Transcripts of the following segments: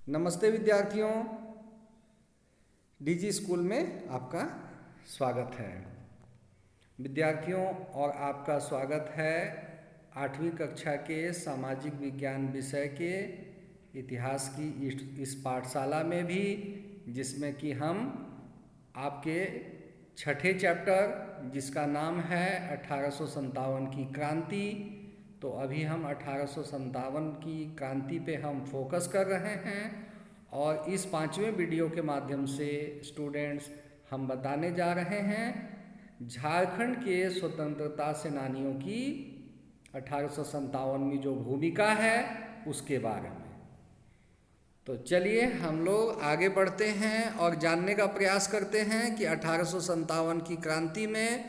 नमस्ते विद्यार्थियों, DG school में आपका स्वागत है। विद्यार्थियों और आपका स्वागत है 8वीं कक्षा के सामाजिक विज्ञान विषय के इतिहास की इस पाठशाला में भी, जिसमें कि हम आपके छठे चैप्टर जिसका नाम है 1857 की क्रांति। तो अभी हम 1857 की क्रांति पे हम फोकस कर रहे हैं और इस 5वें वीडियो के माध्यम से स्टूडेंट्स हम बताने जा रहे हैं झारखंड के स्वतंत्रता सेनानियों की 1857 में जो भूमिका है उसके बारे में। तो चलिए हम लोग आगे बढ़ते हैं और जानने का प्रयास करते हैं कि 1857 की क्रांति में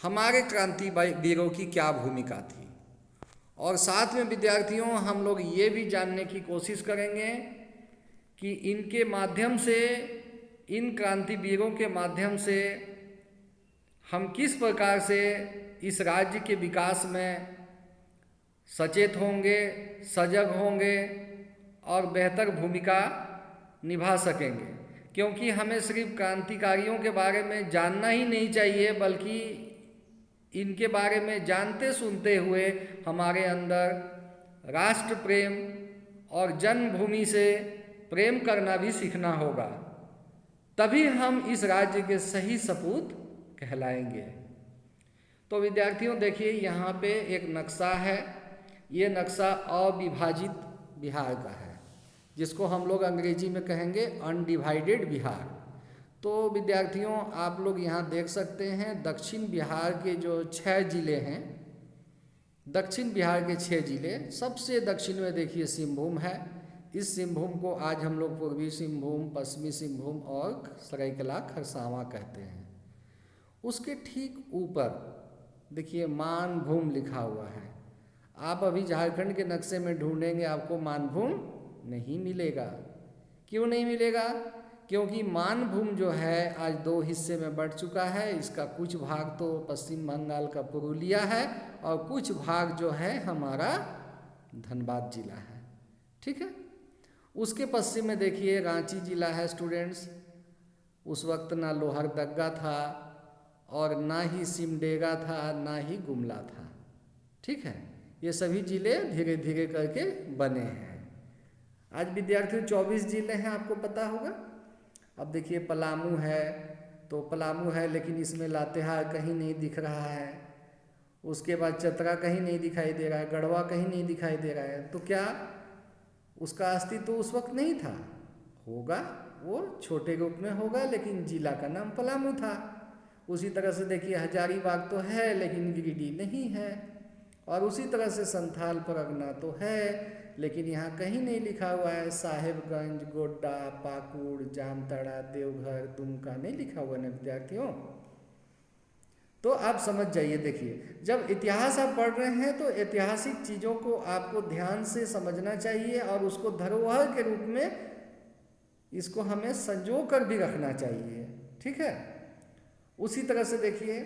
हमारे क्रांतिवीरों की क्या भूमिका थी। और साथ में विद्यार्थियों हम लोग ये भी जानने की कोशिश करेंगे कि इनके माध्यम से, इन क्रांतिवीरों के माध्यम से हम किस प्रकार से इस राज्य के विकास में सचेत होंगे, सजग होंगे और बेहतर भूमिका निभा सकेंगे। क्योंकि हमें सिर्फ क्रांतिकारियों के बारे में जानना ही नहीं चाहिए, बल्कि इनके बारे में जानते सुनते हुए हमारे अंदर राष्ट्र प्रेम और जन्मभूमि से प्रेम करना भी सीखना होगा। तभी हम इस राज्य के सही सपूत कहलाएंगे। तो विद्यार्थियों देखिए, यहाँ पे एक नक्शा है। ये नक्शा अविभाजित बिहार का है, जिसको हम लोग अंग्रेजी में कहेंगे अनडिवाइडेड बिहार। तो विद्यार्थियों आप लोग यहाँ देख सकते हैं दक्षिण बिहार के जो 6 जिले हैं, दक्षिण बिहार के 6 जिले, सबसे दक्षिण में देखिए सिंहभूम है। इस सिंहभूम को आज हम लोग पूर्वी सिंहभूम, पश्चिमी सिंहभूम और सरायकेला खरसावां कहते हैं। उसके ठीक ऊपर देखिए मानभूम लिखा हुआ है। आप अभी झारखंड के नक्शे में ढूंढेंगे आपको मानभूम नहीं मिलेगा। क्यों नहीं मिलेगा? क्योंकि मानभूम जो है आज 2 हिस्से में बढ़ चुका है। इसका कुछ भाग तो पश्चिम बंगाल का पुरुलिया है और कुछ भाग जो है हमारा धनबाद जिला है। ठीक है। उसके पश्चिम में देखिए रांची जिला है स्टूडेंट्स। उस वक्त ना लोहरदग्गा था और ना ही सिमडेगा था, ना ही गुमला था। ठीक है। ये सभी जिले धीरे धीरे करके बने हैं। आज विद्यार्थियों 24 जिले हैं, आपको पता होगा। अब देखिए पलामू है, तो पलामू है लेकिन इसमें लातेहार कहीं नहीं दिख रहा है। उसके बाद चतरा कहीं नहीं दिखाई दे रहा है, गढ़वा कहीं नहीं दिखाई दे रहा है। तो क्या उसका अस्तित्व तो उस वक्त नहीं था? होगा, वो छोटे रूप में होगा, लेकिन जिला का नाम पलामू था। उसी तरह से देखिए हजारीबाग तो है लेकिन गिरिडीह नहीं है। और उसी तरह से संथाल परगना तो है लेकिन यहाँ कहीं नहीं लिखा हुआ है। साहेबगंज, गोड्डा, पाकुड़, जामताड़ा, देवघर, दुमका नहीं लिखा हुआ है ना विद्यार्थियों। तो आप समझ जाइए। देखिए जब इतिहास आप पढ़ रहे हैं तो ऐतिहासिक चीज़ों को आपको ध्यान से समझना चाहिए और उसको धरोहर के रूप में इसको हमें संजो कर भी रखना चाहिए। ठीक है। उसी तरह से देखिए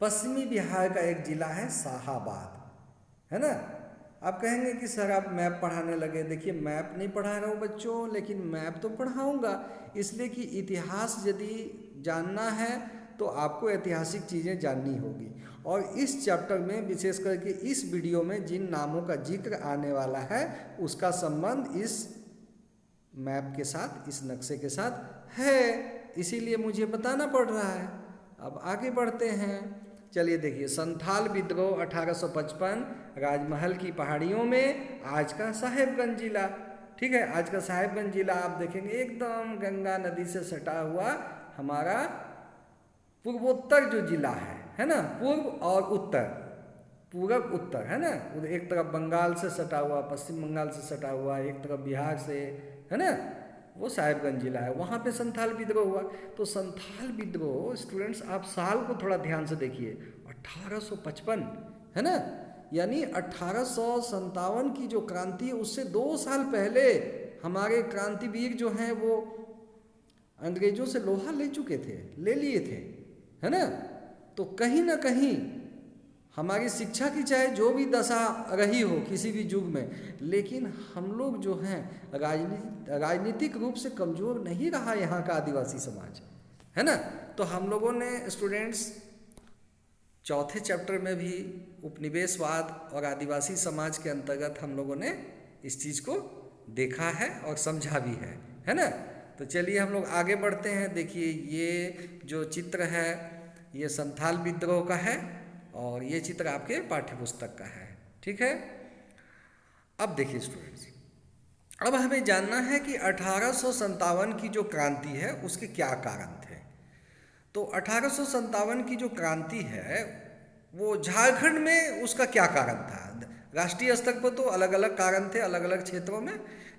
पश्चिमी बिहार का एक जिला है शाहाबाद, है ना। आप कहेंगे कि सर आप मैप पढ़ाने लगे। देखिए मैप नहीं पढ़ा रहा हूँ बच्चों, लेकिन मैप तो पढ़ाऊँगा, इसलिए कि इतिहास यदि जानना है तो आपको ऐतिहासिक चीज़ें जाननी होगी। और इस चैप्टर में विशेष करके इस वीडियो में जिन नामों का जिक्र आने वाला है उसका संबंध इस मैप के साथ, इस नक्शे के साथ है, इसीलिए मुझे बताना पड़ रहा है। अब आगे बढ़ते हैं। चलिए देखिए संथाल विद्रोह 1855 राजमहल की पहाड़ियों में आज का साहेबगंज जिला। ठीक है। आज का साहेबगंज जिला आप देखेंगे एकदम गंगा नदी से सटा हुआ हमारा पूर्वोत्तर जो जिला है ना, पूर्व और उत्तर, पूरब उत्तर, है ना। एक तरफ बंगाल से सटा हुआ, पश्चिम बंगाल से सटा हुआ, एक तरफ बिहार से, है ना, वो साहेबगंज जिला है। वहाँ पे संथाल विद्रोह हुआ। तो संथाल विद्रोह स्टूडेंट्स आप साल को थोड़ा ध्यान से देखिए, 1855, है ना। यानी 1857 की जो क्रांति है उससे 2 साल पहले हमारे क्रांतिवीर जो हैं वो अंग्रेजों से लोहा ले चुके थे, ले लिए थे, है ना। तो कहीं ना कहीं हमारी शिक्षा की चाहे जो भी दशा रही हो किसी भी युग में, लेकिन हम लोग जो हैं राजनीतिक रूप से कमज़ोर नहीं रहा यहाँ का आदिवासी समाज, है ना। तो हम लोगों ने स्टूडेंट्स चौथे चैप्टर में भी उपनिवेशवाद और आदिवासी समाज के अंतर्गत हम लोगों ने इस चीज़ को देखा है और समझा भी है ना। तो चलिए हम लोग आगे बढ़ते हैं। देखिए ये जो चित्र है ये संथाल विद्रोह का है और ये चित्र आपके पाठ्य पुस्तक का है, ठीक है। अब देखिए स्टूडेंट्स, अब हमें जानना है कि 1857 की जो क्रांति है उसके क्या कारण थे। तो 1857 की जो क्रांति है वो झारखंड में उसका क्या कारण था। राष्ट्रीय स्तर पर तो अलग अलग कारण थे अलग अलग क्षेत्रों में,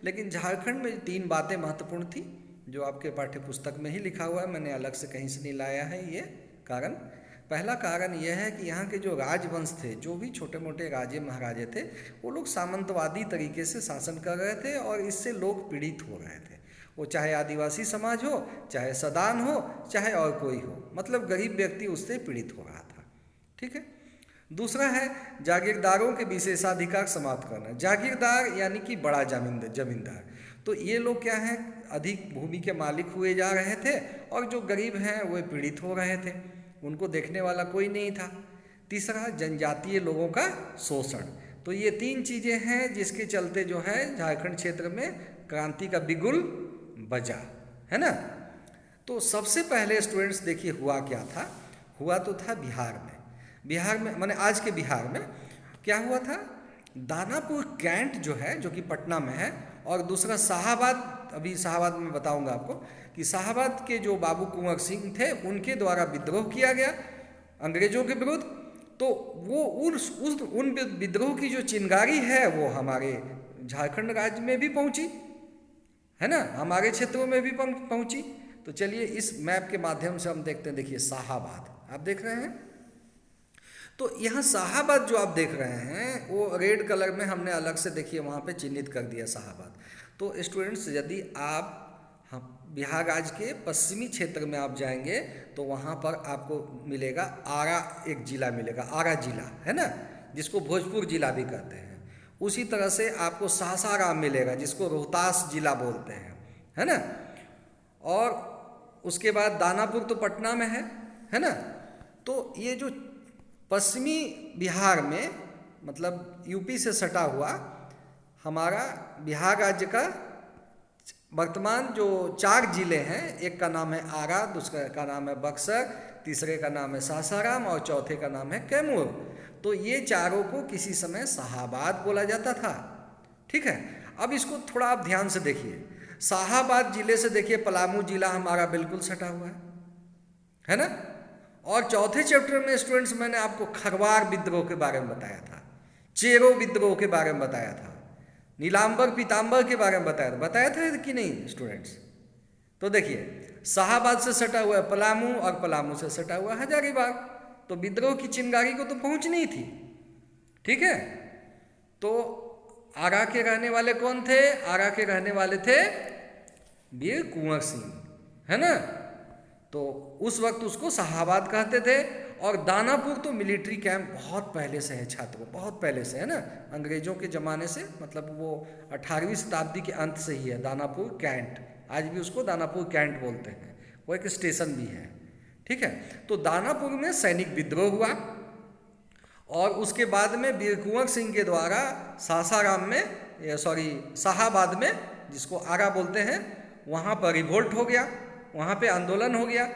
लेकिन झारखंड में 3 बातें महत्वपूर्ण थी जो आपके पाठ्य पुस्तक में ही लिखा हुआ है, मैंने अलग से कहीं से नहीं लाया है ये कारण। पहला कारण यह है कि यहाँ के जो राजवंश थे, जो भी छोटे मोटे राजे महाराजे थे, वो लोग सामंतवादी तरीके से शासन कर रहे थे और इससे लोग पीड़ित हो रहे थे। वो चाहे आदिवासी समाज हो, चाहे सदान हो, चाहे और कोई हो, मतलब गरीब व्यक्ति उससे पीड़ित हो रहा था, ठीक है। दूसरा है जागीरदारों के विशेषाधिकार समाप्त करना। जागीरदार यानी कि बड़ा जमींदार, तो ये लोग क्या हैं, अधिक भूमि के मालिक हुए जा रहे थे और जो गरीब हैं वे पीड़ित हो रहे थे, उनको देखने वाला कोई नहीं था। तीसरा जनजातीय लोगों का शोषण। तो ये 3 चीज़ें हैं जिसके चलते जो है झारखंड क्षेत्र में क्रांति का बिगुल बजा, है ना। तो सबसे पहले स्टूडेंट्स देखिए हुआ क्या था। हुआ तो था बिहार में माने आज के बिहार में क्या हुआ था, दानापुर कैंट जो है जो कि पटना में है, और दूसरा शाहाबाद, अभी शाहाबाद में बताऊंगा आपको कि शाहाबाद के जो बाबू कुंवर सिंह थे उनके द्वारा विद्रोह किया गया अंग्रेजों के विरुद्ध। तो वो उन विद्रोह की जो चिंगारी है वो हमारे झारखंड राज्य में भी पहुंची, है ना, हमारे क्षेत्रों में भी पहुंची। तो चलिए इस मैप के माध्यम से हम देखते हैं। देखिए शाहाबाद आप देख रहे हैं, तो यहाँ शाहाबाद जो आप देख रहे हैं वो रेड कलर में हमने अलग से देखिए वहाँ पे चिन्हित कर दिया शाहाबाद। तो स्टूडेंट्स यदि आप बिहार राज्य के पश्चिमी क्षेत्र में आप जाएंगे तो वहाँ पर आपको मिलेगा आरा, एक जिला मिलेगा आरा जिला, है ना, जिसको भोजपुर जिला भी कहते हैं। उसी तरह से आपको सासाराम मिलेगा जिसको रोहतास जिला बोलते हैं, है ना। और उसके बाद दानापुर तो पटना में है ना। तो ये जो पश्चिमी बिहार में मतलब यूपी से सटा हुआ हमारा बिहार राज्य का वर्तमान जो 4 जिले हैं, एक का नाम है आरा, दूसरे का नाम है बक्सर, तीसरे का नाम है सासाराम और चौथे का नाम है कैमूर। तो ये चारों को किसी समय शाहाबाद बोला जाता था, ठीक है। अब इसको थोड़ा आप ध्यान से देखिए। शाहाबाद जिले से देखिए पलामू जिला हमारा बिल्कुल सटा हुआ है ना। और चौथे चैप्टर में स्टूडेंट्स मैंने आपको खरवार विद्रोह के बारे में बताया था, चेरो विद्रोह के बारे में बताया था, नीलांबर पीतांबर के बारे में बताया था कि नहीं स्टूडेंट्स। तो देखिए शाहाबाद से सटा हुआ है पलामू और पलामू से सटा हुआ है हजारीबाग। तो विद्रोह की चिंगारी को तो पहुंचनी थी, ठीक है। तो आरा के रहने वाले कौन थे, आरा के रहने वाले थे वीर कुंवर सिंह, है ना। तो उस वक्त उसको शाहाबाद कहते थे। और दानापुर तो मिलिट्री कैंप बहुत पहले से है छात्रों, बहुत पहले से, है ना, अंग्रेजों के ज़माने से, मतलब वो 18वीं शताब्दी के अंत से ही है दानापुर कैंट। आज भी उसको दानापुर कैंट बोलते हैं, वो एक स्टेशन भी है, ठीक है। तो दानापुर में सैनिक विद्रोह हुआ और उसके बाद में वीर कुंवर सिंह के द्वारा सासाराम में शाहाबाद में, जिसको आरा बोलते हैं, वहाँ पर रिवोल्ट हो गया, वहाँ पे आंदोलन हो गया।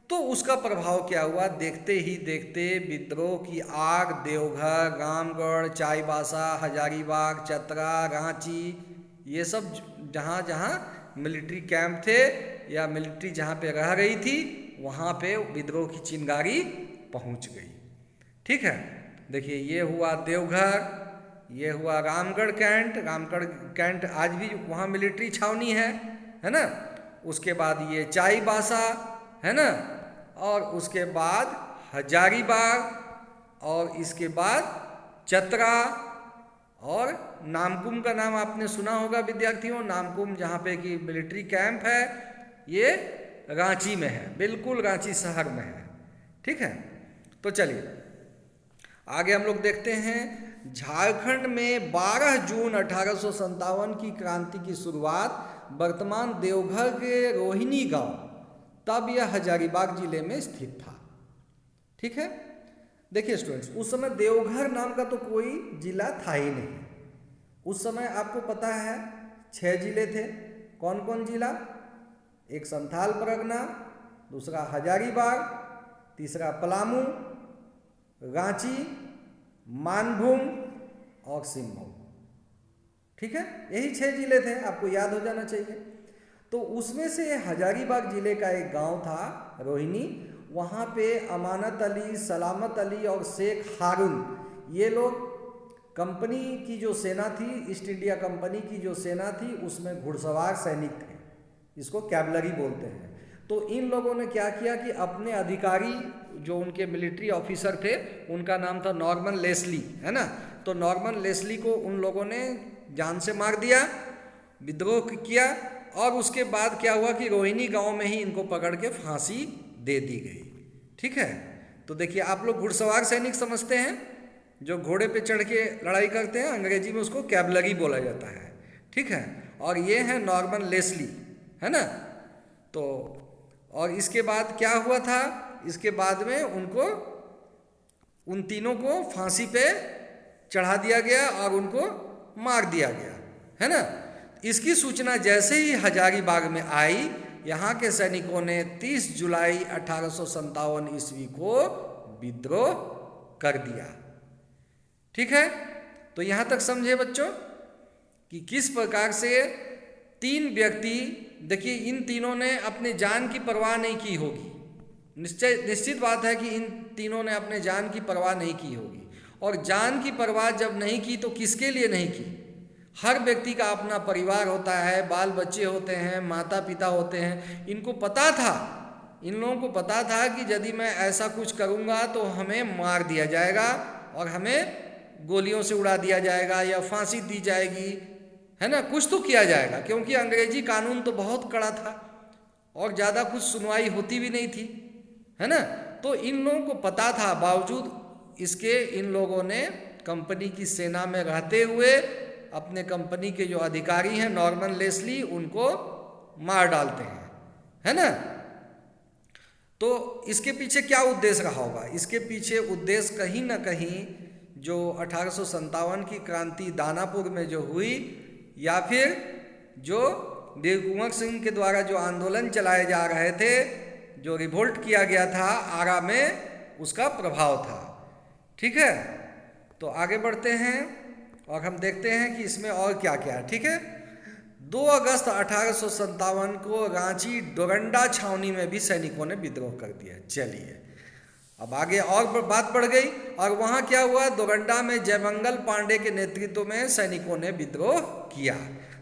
तो उसका प्रभाव क्या हुआ, देखते ही देखते विद्रोह की आग देवघर, रामगढ़, चाईबासा, हजारीबाग, चतरा, रांची, ये सब जहाँ जहाँ मिलिट्री कैंप थे या मिलिट्री जहाँ पे रह रही थी वहाँ पे विद्रोह की चिंगारी पहुँच गई, ठीक है। देखिए ये हुआ देवघर, ये हुआ रामगढ़ कैंट आज भी वहाँ मिलिट्री छावनी है ना। उसके बाद ये चाईबासा, है ना, और उसके बाद हजारीबाग और इसके बाद चतरा और नामकुम का नाम आपने सुना होगा विद्यार्थियों। नामकुम जहाँ पे कि मिलिट्री कैंप है ये रांची में है, बिल्कुल रांची शहर में है, ठीक है। तो चलिए आगे हम लोग देखते हैं, झारखंड में 12 जून 1857 की क्रांति की शुरुआत वर्तमान देवघर के रोहिणी गांव, तब यह हजारीबाग जिले में स्थित था। ठीक है, देखिए स्टूडेंट्स, उस समय देवघर नाम का तो कोई जिला था ही नहीं। उस समय आपको पता है 6 जिले थे। कौन कौन जिला? एक संथाल परगना, दूसरा हजारीबाग, तीसरा पलामू, रांची, मानभूम और सिंहभूम। ठीक है, यही 6 जिले थे, आपको याद हो जाना चाहिए। तो उसमें से हजारीबाग जिले का एक गांव था रोहिणी, वहाँ पे अमानत अली, सलामत अली और शेख हारून, ये लोग कंपनी की जो सेना थी, ईस्ट इंडिया कंपनी की जो सेना थी, उसमें घुड़सवार सैनिक थे, इसको कैवलरी बोलते हैं। तो इन लोगों ने क्या किया कि अपने अधिकारी जो उनके मिलिट्री ऑफिसर थे, उनका नाम था नॉर्मन लेस्ली, है ना। तो नॉर्मन लेस्ली को उन लोगों ने जान से मार दिया, विद्रोह किया, और उसके बाद क्या हुआ कि रोहिणी गांव में ही इनको पकड़ के फांसी दे दी गई। ठीक है, तो देखिए आप लोग घुड़सवार सैनिक समझते हैं, जो घोड़े पे चढ़ के लड़ाई करते हैं, अंग्रेजी में उसको कैवलरी बोला जाता है। ठीक है, और ये है नॉर्मन लेस्ली, है ना। तो और इसके बाद क्या हुआ था, इसके बाद में उनको, उन तीनों को फांसी पे चढ़ा दिया गया और उनको मार दिया गया, है ना। इसकी सूचना जैसे ही हजारीबाग में आई, यहाँ के सैनिकों ने 30 जुलाई 1857 ईस्वी को विद्रोह कर दिया। ठीक है, तो यहाँ तक समझे बच्चों कि किस प्रकार से 3 व्यक्ति, देखिए इन तीनों ने अपने जान की परवाह नहीं की होगी। निश्चित बात है कि इन तीनों ने अपने जान की परवाह नहीं की होगी, और जान की परवाह जब नहीं की तो किसके लिए नहीं की? हर व्यक्ति का अपना परिवार होता है, बाल बच्चे होते हैं, माता पिता होते हैं। इनको पता था, इन लोगों को पता था कि यदि मैं ऐसा कुछ करूँगा तो हमें मार दिया जाएगा और हमें गोलियों से उड़ा दिया जाएगा या फांसी दी जाएगी, है ना, कुछ तो किया जाएगा, क्योंकि अंग्रेजी कानून तो बहुत कड़ा था और ज़्यादा कुछ सुनवाई होती भी नहीं थी, है ना। तो इन लोगों को पता था, बावजूद इसके इन लोगों ने कंपनी की सेना में रहते हुए अपने कंपनी के जो अधिकारी हैं नॉर्मन लेस्ली, उनको मार डालते हैं, है ना। तो इसके पीछे क्या उद्देश्य रहा होगा? इसके पीछे उद्देश्य कहीं ना कहीं जो 1857 की क्रांति दानापुर में जो हुई, या फिर जो वीर कुंवर सिंह के द्वारा जो आंदोलन चलाए जा रहे थे, जो रिवोल्ट किया गया था आरा में, उसका प्रभाव था। ठीक है, तो आगे बढ़ते हैं और हम देखते हैं कि इसमें और क्या क्या है। ठीक है, 2 अगस्त 1857 को रांची डोरंडा छावनी में भी सैनिकों ने विद्रोह कर दिया। चलिए अब आगे और बात बढ़ गई, और वहाँ क्या हुआ, डोरंडा में जयमंगल पांडे के नेतृत्व में सैनिकों ने विद्रोह किया।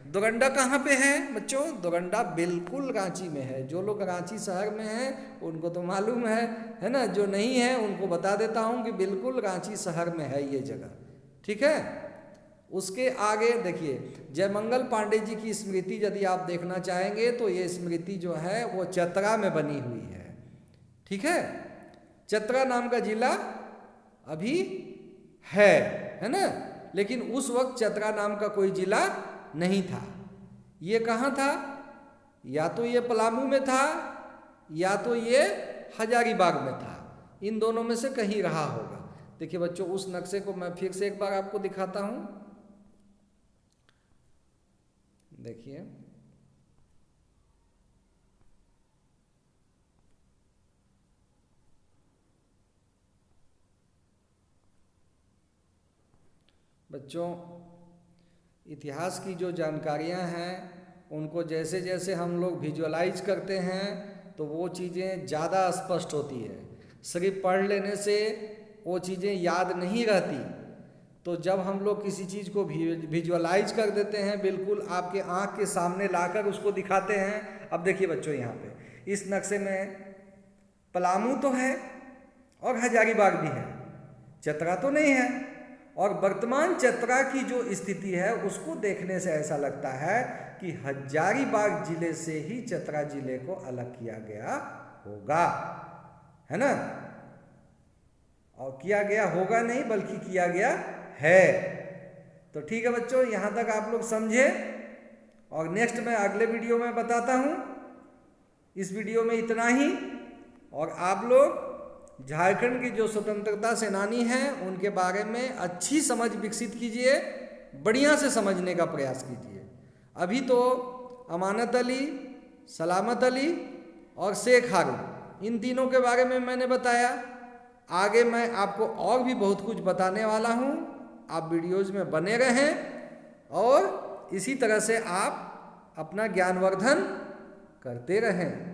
डोरंडा कहाँ पे है बच्चों? डोरंडा बिल्कुल रांची में है। जो लोग रांची शहर में हैं उनको तो मालूम है ना, जो नहीं है उनको बता देता हूँ कि बिल्कुल रांची शहर में है ये जगह। ठीक है, उसके आगे देखिए, जयमंगल पांडे जी की स्मृति यदि आप देखना चाहेंगे तो ये स्मृति जो है वो चतरा में बनी हुई है। ठीक है, चतरा नाम का जिला अभी है ना, लेकिन उस वक्त चतरा नाम का कोई जिला नहीं था। ये कहाँ था? या तो ये पलामू में था या तो ये हजारीबाग में था, इन दोनों में से कहीं रहा होगा। देखिए बच्चों, उस नक्शे को मैं फिर से एक बार आपको दिखाता हूँ। देखिए, बच्चों इतिहास की जो जानकारियाँ हैं उनको जैसे जैसे हम लोग विजुअलाइज करते हैं तो वो चीज़ें ज़्यादा स्पष्ट होती है। सिर्फ पढ़ लेने से वो चीज़ें याद नहीं रहती, तो जब हम लोग किसी चीज़ को विजुअलाइज कर देते हैं, बिल्कुल आपके आँख के सामने लाकर उसको दिखाते हैं। अब देखिए बच्चों, यहाँ पे इस नक्शे में पलामू तो है और हजारीबाग भी है, चतरा तो नहीं है। और वर्तमान चतरा की जो स्थिति है उसको देखने से ऐसा लगता है कि हजारीबाग जिले से ही चतरा जिले को अलग किया गया होगा, है ना। और किया गया होगा नहीं बल्कि किया गया है। तो ठीक है बच्चों, यहाँ तक आप लोग समझे, और नेक्स्ट मैं अगले वीडियो में बताता हूँ। इस वीडियो में इतना ही, और आप लोग झारखंड के जो स्वतंत्रता सेनानी हैं उनके बारे में अच्छी समझ विकसित कीजिए, बढ़िया से समझने का प्रयास कीजिए। अभी तो अमानत अली, सलामत अली और शेख हारून, इन तीनों के बारे में मैंने बताया। आगे मैं आपको और भी बहुत कुछ बताने वाला हूँ। आप वीडियोज़ में बने रहें और इसी तरह से आप अपना ज्ञानवर्धन करते रहें।